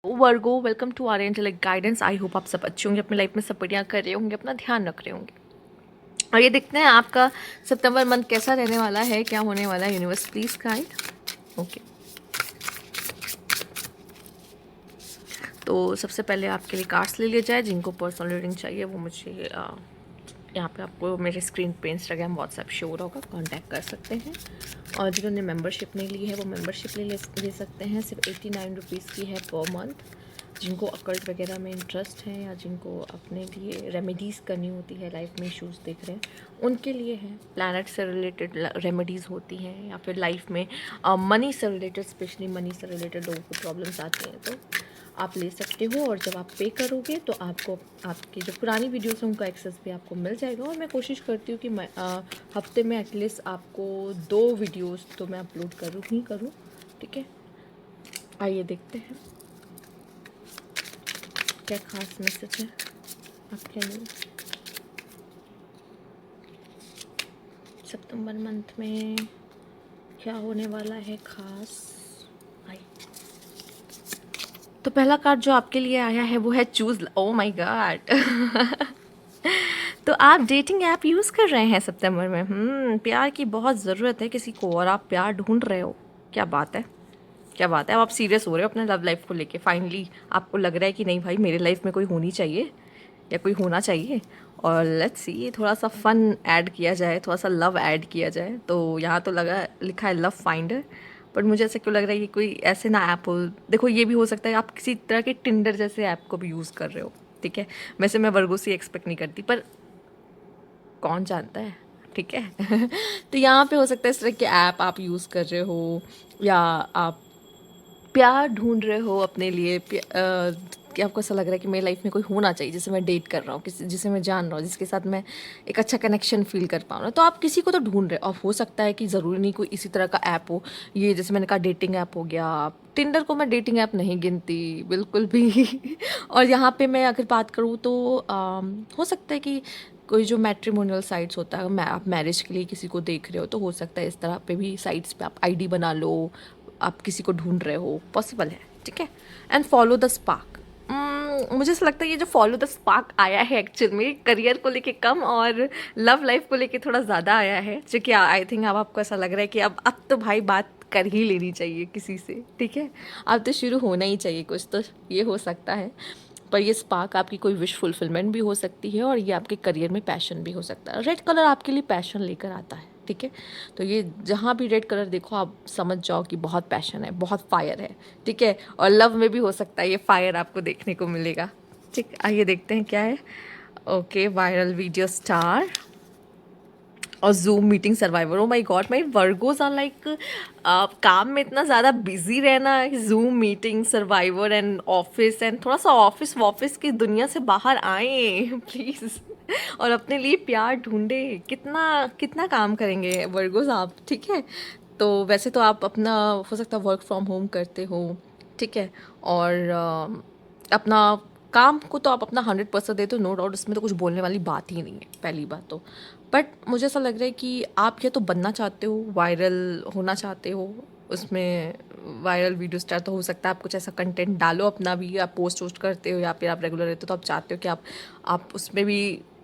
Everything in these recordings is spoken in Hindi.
Virgo, welcome to our angelic guidance. I hope आप सब अच्छे होंगे, अपनी लाइफ में सब बढ़िया कर रहे होंगे, अपना ध्यान रख रहे होंगे। और ये देखते हैं आपका सितंबर मंथ कैसा रहने वाला है, क्या होने वाला है। Universe please guide. ओके, तो सबसे पहले आपके लिए कार्ड्स ले लिया जाए। जिनको पर्सनल रीडिंग चाहिए वो मुझे यहाँ पे आपको मेरे स्क्रीन पे इंस्टाग्राम व्हाट्सएप शो हो रहा होगा, कांटेक्ट कर सकते हैं। और जिन्होंने मेंबरशिप नहीं ली है वो मेंबरशिप ले सकते हैं। सिर्फ 89 रुपीज़ की है पर मंथ। जिनको अकल्ट वगैरह में इंटरेस्ट है या जिनको अपने लिए रेमेडीज़ करनी होती है, लाइफ में इश्यूज़ देख रहे हैं, उनके लिए है। प्लैनेट से रिलेटेड रेमेडीज़ होती हैं या फिर लाइफ में मनी से रिलेटेड, स्पेशली मनी से रिलेटेड लोगों को प्रॉब्लम्स आती हैं, तो आप ले सकते हो। और जब आप पे करोगे तो आपको आपकी जो पुरानी वीडियोस हैं उनका एक्सेस भी आपको मिल जाएगा। और मैं कोशिश करती हूँ कि मैं हफ्ते में एटलीस्ट आपको 2 वीडियोस तो मैं अपलोड करूँ ही करूँ। ठीक है, आइए देखते हैं क्या खास मैसेज है आपके लिए सितंबर मंथ में, क्या होने वाला है खास। आई, तो पहला कार्ड जो आपके लिए आया है वो है चूज। ओ माय गॉड तो आप डेटिंग ऐप यूज़ कर रहे हैं सितंबर में। प्यार की बहुत ज़रूरत है किसी को और आप प्यार ढूंढ रहे हो। क्या बात है, क्या बात है। अब आप सीरियस हो रहे हो अपने लव लाइफ को लेके। फाइनली आपको लग रहा है कि नहीं भाई, मेरे लाइफ में कोई होनी चाहिए या कोई होना चाहिए। और लेट्स सी, थोड़ा सा फन ऐड किया जाए, थोड़ा सा लव ऐड किया जाए। तो यहाँ तो लिखा है लव फाइंडर, बट मुझे ऐसा क्यों लग रहा है कि कोई ऐसे ना ऐप हो। देखो, ये भी हो सकता है आप किसी तरह के टिंडर जैसे ऐप को भी यूज़ कर रहे हो। ठीक है, वैसे मैं वर्गो से एक्सपेक्ट नहीं करती, पर कौन जानता है। ठीक है तो यहाँ पे हो सकता है इस तरह के ऐप आप यूज़ कर रहे हो, या आप प्यार ढूंढ रहे हो अपने लिए। कि आपको ऐसा लग रहा है कि मेरी लाइफ में कोई होना चाहिए जिसे मैं डेट कर रहा हूँ, किसी जिसे मैं जान रहा हूँ, जिसके साथ मैं एक अच्छा कनेक्शन फील कर पाऊँ ना। तो आप किसी को तो ढूंढ रहे हो। और हो सकता है कि ज़रूरी नहीं कोई इसी तरह का ऐप हो। ये जैसे मैंने कहा डेटिंग ऐप हो गया। टिंडर को मैं डेटिंग ऐप नहीं गिनती बिल्कुल भी और यहाँ पे मैं अगर बात करूँ तो हो सकता है कि कोई जो मैट्रिमोनियल साइट्स होता है, आप मैरिज के लिए किसी को देख रहे हो, तो हो सकता है इस तरह पे भी साइट्स पे आप आईडी बना लो, आप किसी को ढूंढ रहे हो, पॉसिबल है। ठीक है, एंड फॉलो द स्पार्क। मुझे ऐसा लगता है ये जो फॉलो द स्पार्क आया है एक्चुअल में करियर को लेके कम और लव लाइफ को लेके थोड़ा ज़्यादा आया है। जो कि आई थिंक अब आपको ऐसा लग रहा है कि अब तो भाई बात कर ही लेनी चाहिए किसी से। ठीक है, अब तो शुरू होना ही चाहिए कुछ, तो ये हो सकता है। पर ये स्पार्क आपकी कोई विश फुलफिलमेंट भी हो सकती है और ये आपके करियर में पैशन भी हो सकता है। रेड कलर आपके लिए पैशन लेकर आता है। ठीक है, तो ये जहाँ भी रेड कलर देखो आप समझ जाओ कि बहुत पैशन है, बहुत फायर है। ठीक है, और लव में भी हो सकता है ये फायर आपको देखने को मिलेगा। ठीक, आइए देखते हैं क्या है। ओके, वायरल वीडियो स्टार और Zoom meeting survivor. Oh my God, my Virgos are like काम में इतना ज़्यादा बिजी रहना, Zoom meeting survivor and office, and थोड़ा सा ऑफिस की दुनिया से बाहर आए प्लीज़ और अपने लिए प्यार ढूंढे। कितना कितना काम करेंगे वर्गोज आप। ठीक है, तो वैसे तो आप अपना हो सकता है वर्क फ्रॉम होम करते हो। ठीक है, और अपना काम को तो आप अपना 100% देते हो, नो डाउट, इसमें तो कुछ बोलने वाली बात ही नहीं है, पहली बात तो। बट मुझे ऐसा लग रहा है कि आप या तो बनना चाहते हो, वायरल होना चाहते हो, उसमें वायरल वीडियो स्टार, तो हो सकता है आप कुछ ऐसा कंटेंट डालो अपना भी, आप पोस्ट वोस्ट करते हो या फिर आप रेगुलर रहते हो, तो आप चाहते हो कि आप उसमें भी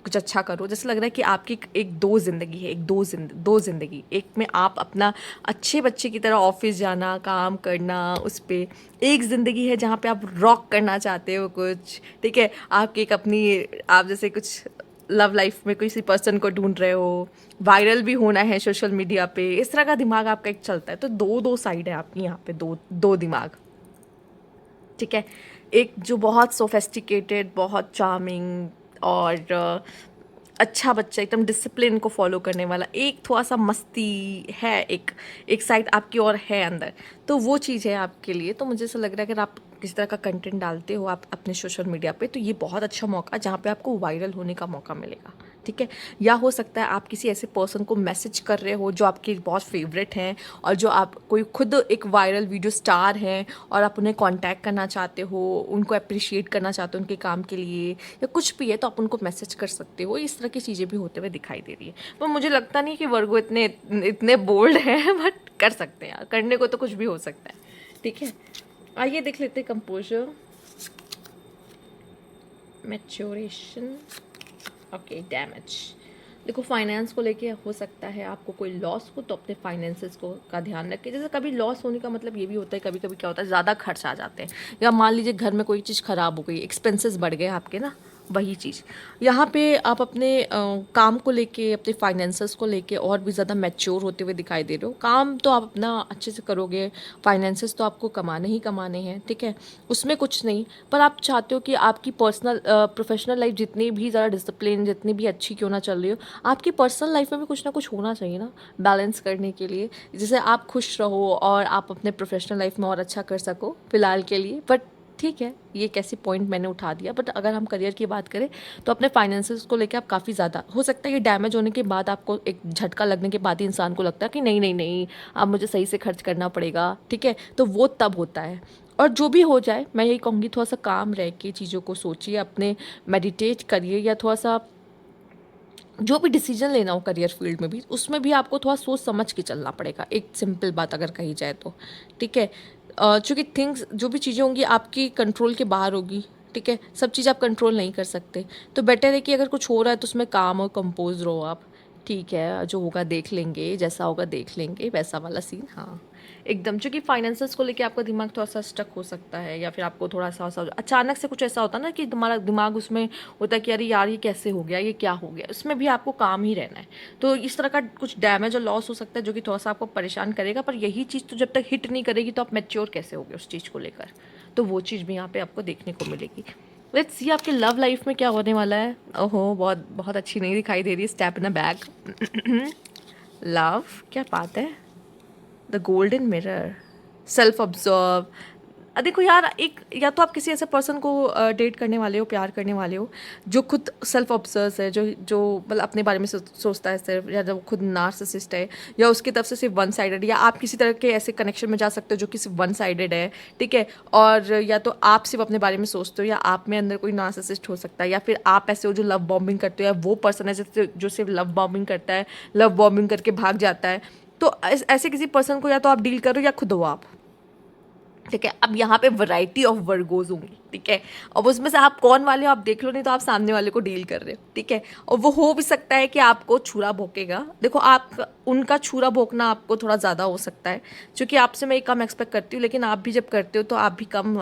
कुछ अच्छा करो। जैसे लग रहा है कि आपकी एक दो ज़िंदगी है, एक दो ज़िंदगी। एक में आप अपना अच्छे बच्चे की तरह ऑफिस जाना, काम करना, उस पर एक ज़िंदगी है जहाँ पे आप रॉक करना चाहते हो कुछ। ठीक है, आपकी एक अपनी, आप जैसे कुछ लव लाइफ में किसी पर्सन को ढूंढ रहे हो, वायरल भी होना है सोशल मीडिया पे, इस तरह का दिमाग आपका एक चलता है। तो दो साइड है आपकी यहाँ पे, दो दो दिमाग। ठीक है, एक जो बहुत सोफेस्टिकेटेड, बहुत चार्मिंग और अच्छा बच्चा, एकदम डिसिप्लिन को फॉलो करने वाला, एक थोड़ा सा मस्ती है, एक साइड आपकी और है अंदर। तो वो चीज़ है आपके लिए। तो मुझे ऐसा लग रहा है अगर आप किसी तरह का कंटेंट डालते हो आप अपने सोशल मीडिया पे, तो ये बहुत अच्छा मौका जहाँ पे आपको वायरल होने का मौका मिलेगा। ठीक है, या हो सकता है आप किसी ऐसे पर्सन को मैसेज कर रहे हो जो आपके बहुत फेवरेट हैं और जो आप कोई खुद एक वायरल वीडियो स्टार हैं और आप उन्हें कांटेक्ट करना चाहते हो, उनको अप्रिशिएट करना चाहते हो उनके काम के लिए, या कुछ भी है, तो आप उनको मैसेज कर सकते हो। इस तरह की चीज़ें भी होते हुए दिखाई दे रही है। पर मुझे लगता नहीं कि वर्गो इतने इतने बोल्ड हैं बट कर सकते हैं यार, करने को तो कुछ भी हो सकता है। ठीक है, आइए देख लेते हैं कंपोजर। Maturation, okay, damage. देखो फाइनेंस को लेके हो सकता है आपको कोई लॉस हो, तो अपने फाइनेंसेस को का ध्यान रखें। जैसे कभी लॉस होने का मतलब ये भी होता है, कभी कभी क्या होता है ज़्यादा खर्च आ जाते हैं, या मान लीजिए घर में कोई चीज़ ख़राब हो गई, एक्सपेंसेस बढ़ गए आपके ना, वही चीज़। यहाँ पे आप अपने काम को लेके, अपने फाइनेंसेस को लेके और भी ज़्यादा मैच्योर होते हुए दिखाई दे रहे हो। काम तो आप अपना अच्छे से करोगे, फाइनेंसेस तो आपको कमाने ही कमाने हैं, ठीक है, उसमें कुछ नहीं। पर आप चाहते हो कि आपकी पर्सनल प्रोफेशनल लाइफ जितनी भी ज़्यादा डिसिप्लिन, जितनी भी अच्छी क्यों ना चल रही हो, आपकी पर्सनल लाइफ में भी कुछ ना कुछ होना चाहिए ना, बैलेंस करने के लिए, जिससे आप खुश रहो और आप अपने प्रोफेशनल लाइफ में और अच्छा कर सको फ़िलहाल के लिए। बट ठीक है, ये कैसी पॉइंट मैंने उठा दिया। बट अगर हम करियर की बात करें तो अपने फाइनेंसेस को लेकर आप काफ़ी ज़्यादा, हो सकता है ये डैमेज होने के बाद आपको एक झटका लगने के बाद ही इंसान को लगता है कि नहीं नहीं नहीं, अब मुझे सही से खर्च करना पड़ेगा, ठीक है, तो वो तब होता है। और जो भी हो जाए, मैं यही कहूँगी, थोड़ा सा काम रह के चीज़ों को सोचिए, अपने मेडिटेट करिए, या थोड़ा सा जो भी डिसीजन लेना हो करियर फील्ड में भी, उसमें भी आपको थोड़ा सोच समझ के चलना पड़ेगा, एक सिंपल बात अगर कही जाए तो, ठीक है। चूँकि थिंग्स, जो भी चीज़ें होंगी आपकी कंट्रोल के बाहर होगी, ठीक है, सब चीज़ आप कंट्रोल नहीं कर सकते। तो बेटर है कि अगर कुछ हो रहा है तो उसमें काम और कंपोज रहो आप, ठीक है, जो होगा देख लेंगे, जैसा होगा देख लेंगे, वैसा वाला सीन, हाँ एकदम। क्योंकि फाइनेंसेस को लेके आपका दिमाग थोड़ा सा स्टक हो सकता है, या फिर आपको थोड़ा सा अचानक से कुछ ऐसा होता है ना कि तुम्हारा दिमाग उसमें होता है कि अरे यार ये कैसे हो गया, ये क्या हो गया, उसमें भी आपको काम ही रहना है। तो इस तरह का कुछ डैमेज और लॉस हो सकता है जो कि थोड़ा सा आपको परेशान करेगा। पर यही चीज़ तो जब तक हिट नहीं करेगी तो आप मैच्योर कैसे होगे उस चीज़ को लेकर, तो वो चीज़ भी यहाँ पे आपको देखने को मिलेगी। लेट्स सी आपके लव लाइफ में क्या होने वाला है। ओहो, बहुत बहुत अच्छी नहीं दिखाई दे रही, step in a bag. Love, क्या बात है, the golden mirror, self observe. देखो यार, एक या तो आप किसी ऐसे पर्सन को डेट करने वाले हो, प्यार करने वाले हो, जो खुद सेल्फ ऑब्जर्व है, जो जो मतलब अपने बारे में सोचता है सिर्फ, या जो खुद नार्सिसिस्ट है, या उसकी तरफ से सिर्फ वन साइडेड, या आप किसी तरह के ऐसे कनेक्शन में जा सकते हो जो कि सिर्फ वन साइडेड है, ठीक है। और या तो आप सिर्फ अपने बारे में सोचते हो, या आप में अंदर कोई नार्सिसिस्ट हो सकता है, या फिर आप ऐसे हो जो लव बॉम्बिंग करते हो, या वो पर्सन है जो सिर्फ लव बॉम्बिंग करता है, लव बॉम्बिंग करके भाग जाता है। तो ऐसे किसी पर्सन को या तो आप डील करो या खुद हो आप, ठीक है। अब यहाँ पे वैरायटी ऑफ वर्गोज होंगी, ठीक है। अब उसमें से आप कौन वाले हो आप देख लो, नहीं तो आप सामने वाले को डील कर रहे हो, ठीक है। और वो हो भी सकता है कि आपको छुरा भोंकेगा। देखो, आप उनका छुरा भोंकना आपको थोड़ा ज़्यादा हो सकता है, क्योंकि आपसे मैं एक कम एक्सपेक्ट करती हूँ, लेकिन आप भी जब करते हो तो आप भी कम,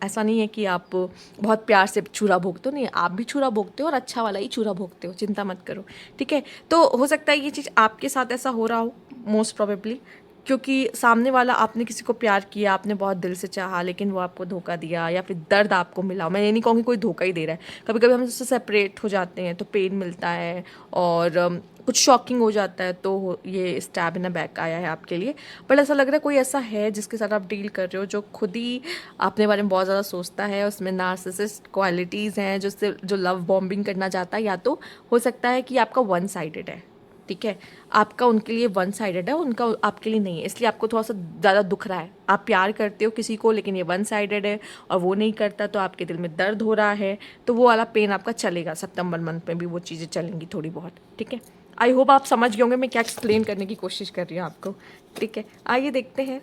ऐसा नहीं है कि आप बहुत प्यार से छुरा भोंकते हो, नहीं, आप भी छुरा भोंकते हो और अच्छा वाला ही छुरा भोंकते हो, चिंता मत करो, ठीक है। तो हो सकता है ये चीज़ आपके साथ ऐसा हो रहा हो, मोस्ट प्रोबेबली, क्योंकि सामने वाला, आपने किसी को प्यार किया, आपने बहुत दिल से चाहा, लेकिन वो आपको धोखा दिया, या फिर दर्द आपको मिला। मैं ये नहीं कहूँगी कोई धोखा ही दे रहा है, कभी कभी हम उससे सेपरेट हो जाते हैं तो पेन मिलता है, और कुछ शॉकिंग हो जाता है, तो ये स्टैब इन अ बैक आया है आपके लिए। बट ऐसा लग रहा है कोई ऐसा है जिसके साथ आप डील कर रहे हो, जो खुद ही अपने बारे में बहुत ज़्यादा सोचता है, उसमें नार्सिसिस्ट क्वालिटीज़ हैं, जो लव बॉम्बिंग करना चाहता है, या तो हो सकता है कि आपका वन साइडेड है, ठीक है। आपका उनके लिए वन साइडेड है, उनका आपके लिए नहीं है, इसलिए आपको थोड़ा सा ज़्यादा दुख रहा है। आप प्यार करते हो किसी को, लेकिन ये वन साइडेड है और वो नहीं करता, तो आपके दिल में दर्द हो रहा है, तो वो वाला पेन आपका चलेगा। सितंबर मंथ में भी वो चीज़ें चलेंगी थोड़ी बहुत, ठीक है। आई होप आप समझ गए होंगे मैं क्या एक्सप्लेन करने की कोशिश कर रही हूँ आपको, ठीक है। आइए देखते हैं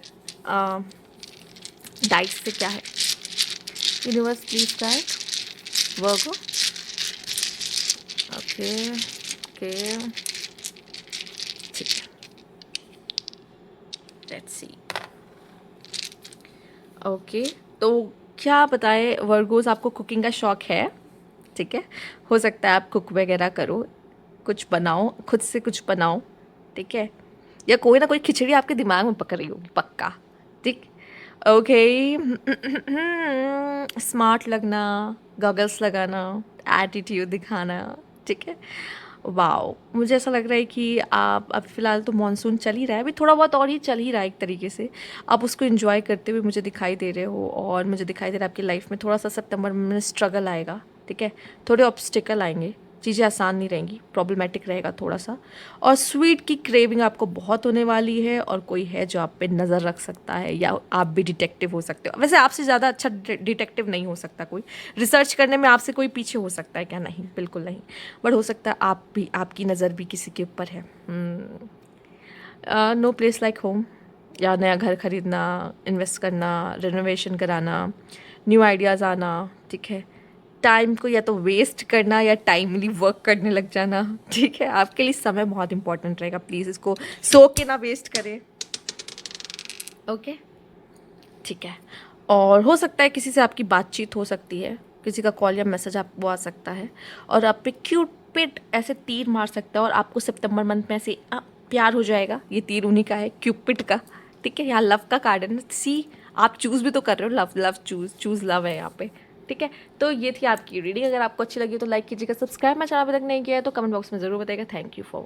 डाइट से क्या है। Universe please guide Virgo, okay okay, ठीक है, लेट्स सी। ओके, तो क्या बताए वर्गोस, आपको कुकिंग का शौक है, ठीक है। हो सकता है आप कुक वगैरह करो, कुछ बनाओ, खुद से कुछ बनाओ, ठीक है। या कोई ना कोई खिचड़ी आपके दिमाग में पक रही होगी पक्का, ठीक। ओके, स्मार्ट लगना, गॉगल्स लगाना, एटीट्यूड दिखाना, ठीक है। वाओ, मुझे ऐसा लग रहा है कि आप, अब फ़िलहाल तो मानसून चल ही रहा है, अभी थोड़ा बहुत और ही चल ही रहा है एक तरीके से, आप उसको एंजॉय करते हुए मुझे दिखाई दे रहे हो। और मुझे दिखाई दे रहा है आपकी लाइफ में थोड़ा सा सितंबर में स्ट्रगल आएगा, ठीक है, थोड़े ऑब्स्टिकल आएंगे, चीज़ें आसान नहीं रहेंगी, प्रॉब्लमेटिक रहेगा थोड़ा सा। और स्वीट की क्रेविंग आपको बहुत होने वाली है, और कोई है जो आप पे नज़र रख सकता है, या आप भी डिटेक्टिव हो सकते हो। वैसे आपसे ज़्यादा अच्छा डिटेक्टिव नहीं हो सकता कोई, रिसर्च करने में आपसे कोई पीछे हो सकता है क्या? नहीं, बिल्कुल नहीं। बट हो सकता है आप भी, आपकी नज़र भी किसी के ऊपर है। नो प्लेस लाइक होम, या नया घर खरीदना, इन्वेस्ट करना, रेनोवेशन कराना, न्यू आइडियाज़ आना, ठीक है, टाइम को या तो वेस्ट करना या टाइमली वर्क करने लग जाना, ठीक है। आपके लिए समय बहुत इंपॉर्टेंट रहेगा, प्लीज़ इसको सो के ना वेस्ट करें, ओके, ठीक है। और हो सकता है किसी से आपकी बातचीत हो सकती है, किसी का कॉल या मैसेज आपको आ सकता है और आप पे क्यूपिड ऐसे तीर मार सकता है और आपको सितंबर मंथ में ऐसे प्यार हो जाएगा। ये तीर उन्हीं का है, क्यूपिड का, ठीक है। यहाँ लव का कार्ड है ना, सी आप चूज़ भी तो कर रहे हो, लव लव चूज़ लव है यहाँ पे, ठीक है। तो ये थी आपकी रीडिंग। अगर आपको अच्छी लगी तो लाइक कीजिएगा, सब्सक्राइब मेरा चैनल अभी तक नहीं किया है तो कमेंट बॉक्स में ज़रूर बताइएगा। Thank you for